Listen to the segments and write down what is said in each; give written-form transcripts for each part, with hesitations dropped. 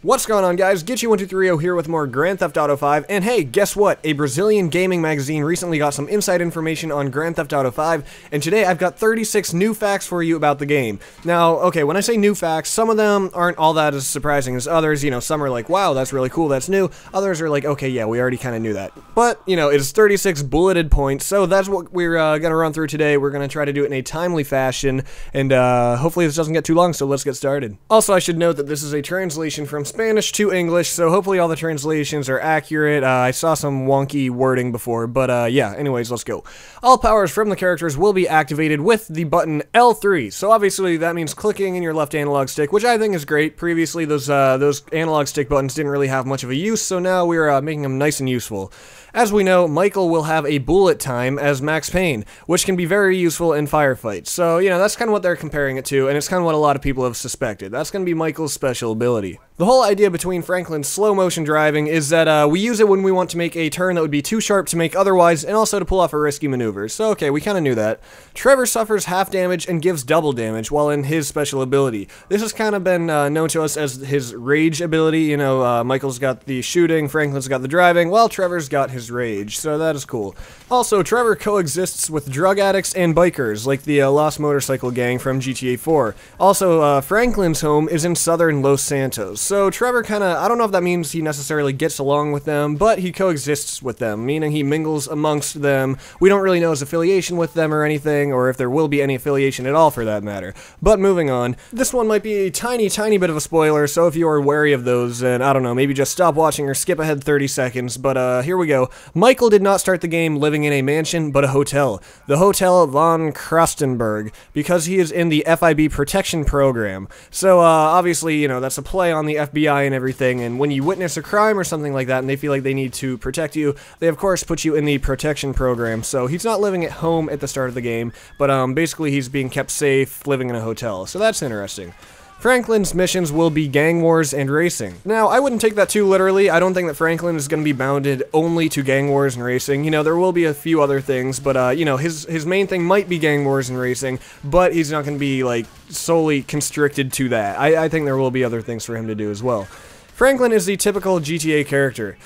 What's going on, guys? Get123 here with more Grand Theft Auto 5, and hey, guess what? A Brazilian gaming magazine recently got some inside information on Grand Theft Auto 5, and today I've got 36 new facts for you about the game. Now, okay, when I say new facts, some of them aren't all that as surprising as others. You know, some are like, wow, that's really cool, that's new. Others are like, okay, yeah, we already kind of knew that. But, you know, it's 36 bulleted points, so that's what we're gonna run through today. We're gonna try to do it in a timely fashion, and hopefully this doesn't get too long, so let's get started. Also, I should note that this is a translation from Spanish to English, so hopefully all the translations are accurate. I saw some wonky wording before, but yeah, anyways, let's go. All powers from the characters will be activated with the button L3, so obviously that means clicking in your left analog stick, which I think is great. Previously, those analog stick buttons didn't really have much of a use, so now we're making them nice and useful. As we know, Michael will have a bullet time as Max Payne, which can be very useful in firefights. So, you know, that's kind of what they're comparing it to, and it's kind of what a lot of people have suspected. That's going to be Michael's special ability. The whole idea between Franklin's slow motion driving is that we use it when we want to make a turn that would be too sharp to make otherwise, and also to pull off a risky maneuver. So, okay, we kind of knew that. Trevor suffers half damage and gives double damage while in his special ability. This has kind of been known to us as his rage ability. You know, Michael's got the shooting, Franklin's got the driving, while Trevor's got his rage, so that is cool. Also, Trevor coexists with drug addicts and bikers, like the Lost Motorcycle Gang from GTA 4. Also, Franklin's home is in southern Los Santos, so Trevor kinda, I don't know if that means he necessarily gets along with them, but he coexists with them, meaning he mingles amongst them. We don't really know his affiliation with them or anything, or if there will be any affiliation at all for that matter. But moving on, this one might be a tiny bit of a spoiler, so if you are wary of those, then I don't know, maybe just stop watching or skip ahead 30 seconds, but here we go. Michael did not start the game living in a mansion, but a hotel. The Hotel von Krastenberg, because he is in the FIB protection program. So, obviously, you know, that's a play on the FBI and everything, and when you witness a crime or something like that and they feel like they need to protect you, they of course put you in the protection program. So he's not living at home at the start of the game, but basically he's being kept safe living in a hotel. So that's interesting. Franklin's missions will be gang wars and racing. Now, I wouldn't take that too literally. I don't think that Franklin is going to be bounded only to gang wars and racing. You know, there will be a few other things, but, you know, his main thing might be gang wars and racing, but he's not going to be, like, solely constricted to that. I think there will be other things for him to do as well. Franklin is the typical GTA character.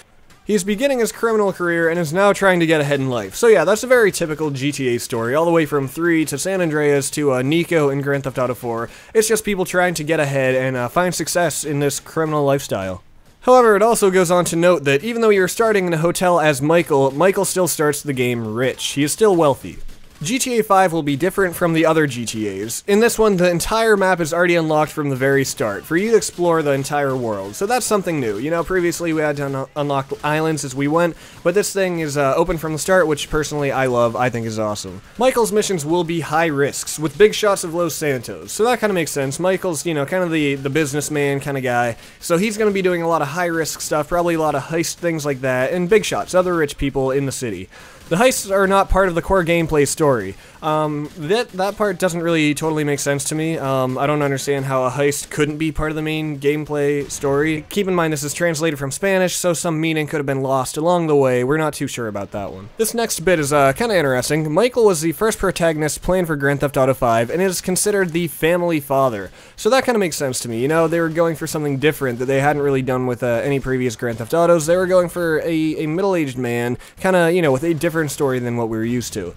He's beginning his criminal career and is now trying to get ahead in life. So yeah, that's a very typical GTA story, all the way from 3 to San Andreas to Nico in Grand Theft Auto 4. It's just people trying to get ahead and find success in this criminal lifestyle. However, it also goes on to note that even though you're starting in a hotel as Michael, Michael still starts the game rich. He is still wealthy. GTA 5 will be different from the other GTAs. In this one, the entire map is already unlocked from the very start, for you to explore the entire world, so that's something new. You know, previously we had to unlock islands as we went, but this thing is open from the start, which personally I love, I think is awesome. Michael's missions will be high risks, with big shots of Los Santos, so that kind of makes sense. Michael's, you know, kind of the businessman kind of guy, so he's going to be doing a lot of high risk stuff, probably a lot of heist things like that, and big shots, other rich people in the city. The heists are not part of the core gameplay story. That part doesn't really totally make sense to me. I don't understand how a heist couldn't be part of the main gameplay story. Keep in mind this is translated from Spanish, so some meaning could have been lost along the way. We're not too sure about that one. This next bit is kind of interesting. Michael was the first protagonist planned for Grand Theft Auto 5, and is considered the family father. So that kind of makes sense to me. You know, they were going for something different that they hadn't really done with any previous Grand Theft Autos. They were going for a middle-aged man, kind of, you know, with a different story than what we were used to.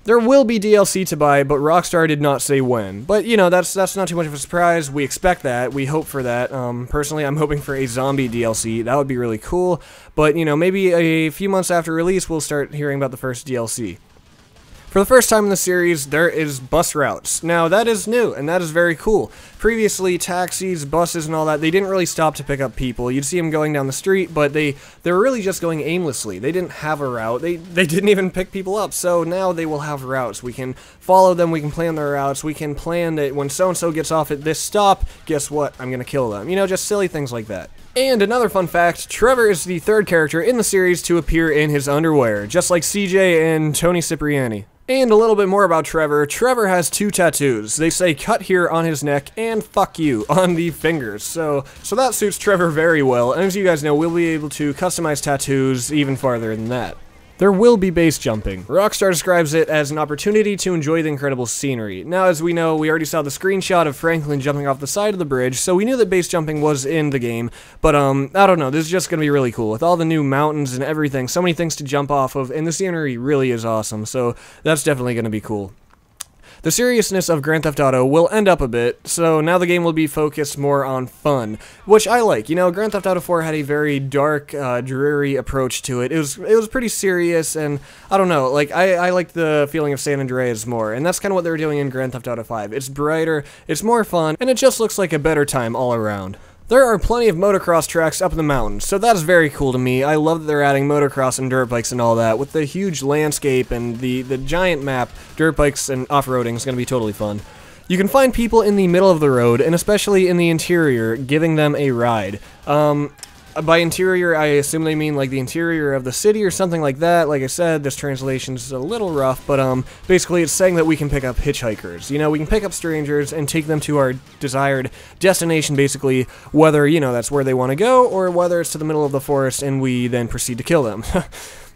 There will be DLC to buy, but Rockstar did not say when. But, you know, that's not too much of a surprise. We expect that. We hope for that. Personally, I'm hoping for a zombie DLC. That would be really cool. But, you know, maybe a few months after release, we'll start hearing about the first DLC. For the first time in the series, there is bus routes. Now, that is new, and that is very cool. Previously, taxis, buses, and all that, they didn't really stop to pick up people. You'd see them going down the street, but they were really just going aimlessly. They didn't have a route. They didn't even pick people up, so now they will have routes. We can follow them, we can plan their routes, we can plan that when so-and-so gets off at this stop, guess what? I'm gonna kill them. You know, just silly things like that. And another fun fact, Trevor is the third character in the series to appear in his underwear, just like CJ and Tony Cipriani. And a little bit more about Trevor. Trevor has 2 tattoos. They say cut here on his neck and fuck you on the fingers. So that suits Trevor very well. And as you guys know, we'll be able to customize tattoos even farther than that. There will be base jumping. Rockstar describes it as an opportunity to enjoy the incredible scenery. Now, as we know, we already saw the screenshot of Franklin jumping off the side of the bridge, so we knew that base jumping was in the game, but I don't know, this is just gonna be really cool. With all the new mountains and everything, so many things to jump off of, and the scenery really is awesome, so that's definitely gonna be cool. The seriousness of Grand Theft Auto will end up a bit, so now the game will be focused more on fun, which I like. You know, Grand Theft Auto 4 had a very dark, dreary approach to it. It was pretty serious, and I don't know, like, I liked the feeling of San Andreas more, and that's kind of what they were doing in Grand Theft Auto 5. It's brighter, it's more fun, and it just looks like a better time all around. There are plenty of motocross tracks up in the mountains, so that's very cool to me. I love that they're adding motocross and dirt bikes and all that. With the huge landscape and the giant map, dirt bikes and off-roading is going to be totally fun. You can find people in the middle of the road, and especially in the interior, giving them a ride. By interior, I assume they mean like the interior of the city or something like that. Like I said, this translation's a little rough, but basically it's saying that we can pick up hitchhikers. You know, we can pick up strangers and take them to our desired destination, basically, whether, you know, that's where they want to go, or whether it's to the middle of the forest and we then proceed to kill them.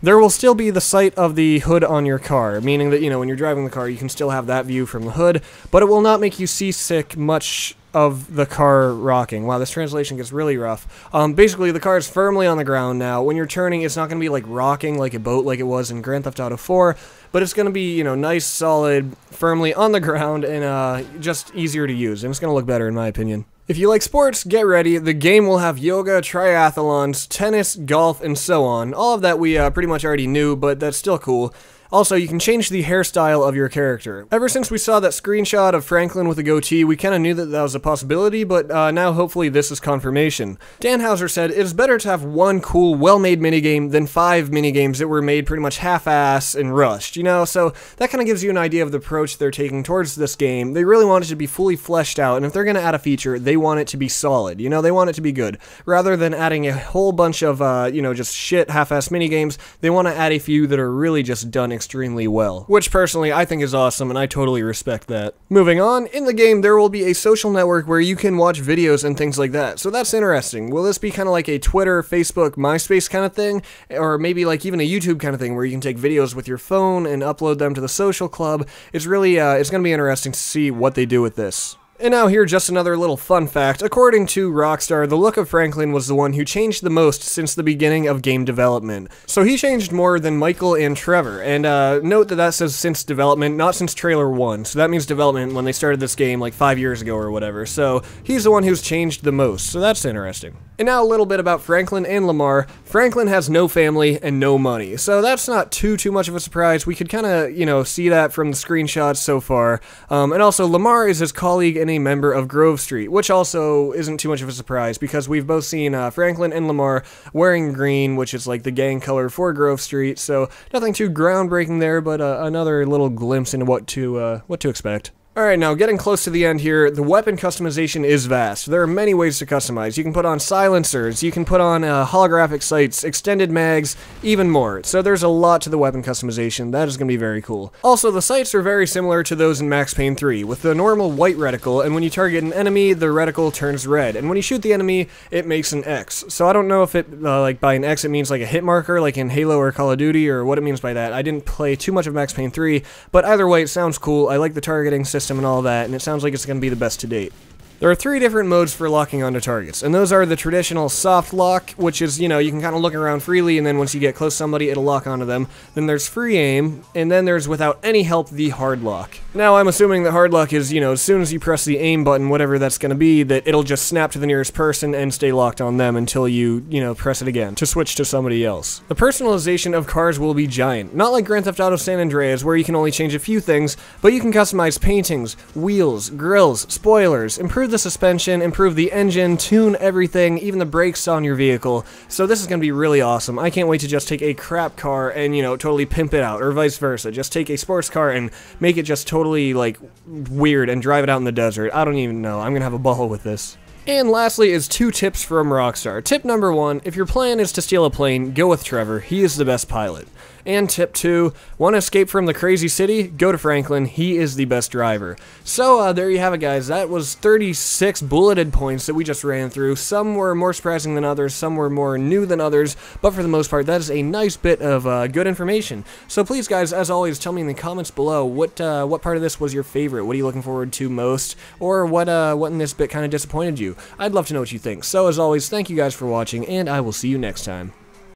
There will still be the sight of the hood on your car, meaning that, you know, when you're driving the car, you can still have that view from the hood, but it will not make you seasick much of the car rocking. Wow, this translation gets really rough. Basically, the car is firmly on the ground now. When you're turning, it's not going to be like rocking like a boat like it was in Grand Theft Auto 4, but it's going to be, you know, nice, solid, firmly on the ground, and just easier to use, and it's going to look better in my opinion. If you like sports, get ready. The game will have yoga, triathlons, tennis, golf, and so on. All of that we pretty much already knew, but that's still cool. Also, you can change the hairstyle of your character. Ever since we saw that screenshot of Franklin with a goatee, we kinda knew that that was a possibility, but now hopefully this is confirmation. Dan Houser said, "It is better to have one cool, well-made minigame than 5 minigames that were made pretty much half-ass and rushed," you know? So that kinda gives you an idea of the approach they're taking towards this game. They really want it to be fully fleshed out, and if they're gonna add a feature, they want it to be solid, you know? They want it to be good. Rather than adding a whole bunch of, you know, just shit half-ass minigames, they want to add a few that are really just done extremely well, which personally I think is awesome, and I totally respect that. Moving on, in the game there will be a social network where you can watch videos and things like that, so that's interesting. Will this be kind of like a Twitter, Facebook, MySpace kind of thing, or maybe like even a YouTube kind of thing where you can take videos with your phone and upload them to the social club? It's really, it's going to be interesting to see what they do with this. And now here, just another little fun fact. According to Rockstar, the look of Franklin was the one who changed the most since the beginning of game development. So he changed more than Michael and Trevor. And note that that says since development, not since trailer 1. So that means development when they started this game like 5 years ago or whatever. So he's the one who's changed the most. So that's interesting. And now a little bit about Franklin and Lamar. Franklin has no family and no money. So that's not too much of a surprise. We could kind of, you know, see that from the screenshots so far. And also Lamar is his colleague and a member of Grove Street, which also isn't too much of a surprise because we've both seen Franklin and Lamar wearing green, which is like the gang color for Grove Street. So nothing too groundbreaking there, but another little glimpse into what to expect. Alright, now getting close to the end here, the weapon customization is vast. There are many ways to customize. You can put on silencers, you can put on holographic sights, extended mags, even more. So there's a lot to the weapon customization. That is going to be very cool. Also, the sights are very similar to those in Max Payne 3, with the normal white reticle, and when you target an enemy, the reticle turns red. And when you shoot the enemy, it makes an X. So I don't know if it, like by an X it means like a hit marker, like in Halo or Call of Duty, or what it means by that. I didn't play too much of Max Payne 3, but either way, it sounds cool. I like the targeting system and all that, and it sounds like it's going to be the best to date. There are 3 different modes for locking onto targets, and those are the traditional soft lock, which is, you know, you can kind of look around freely, and then once you get close to somebody, it'll lock onto them. Then there's free aim, and then there's without any help, the hard lock. Now, I'm assuming the hard lock is, you know, as soon as you press the aim button, whatever that's going to be, that it'll just snap to the nearest person and stay locked on them until you know, press it again to switch to somebody else. The personalization of cars will be giant. Not like Grand Theft Auto San Andreas, where you can only change a few things, but you can customize paintings, wheels, grills, spoilers, improve the suspension, improve the engine, tune everything, even the brakes on your vehicle. So this is going to be really awesome. I can't wait to just take a crap car and, you know, totally pimp it out, or vice versa. Just take a sports car and make it just totally, like, weird and drive it out in the desert. I don't even know. I'm going to have a ball with this. And lastly is 2 tips from Rockstar. Tip number 1, if your plan is to steal a plane, go with Trevor. He is the best pilot. And tip 2, want to escape from the crazy city? Go to Franklin, he is the best driver. So there you have it, guys. That was 36 bulleted points that we just ran through. Some were more surprising than others, some were more new than others, but for the most part, that is a nice bit of good information. So please, guys, as always, tell me in the comments below what part of this was your favorite. What are you looking forward to most, or what in this bit kind of disappointed you? I'd love to know what you think. So as always, thank you guys for watching, and I will see you next time.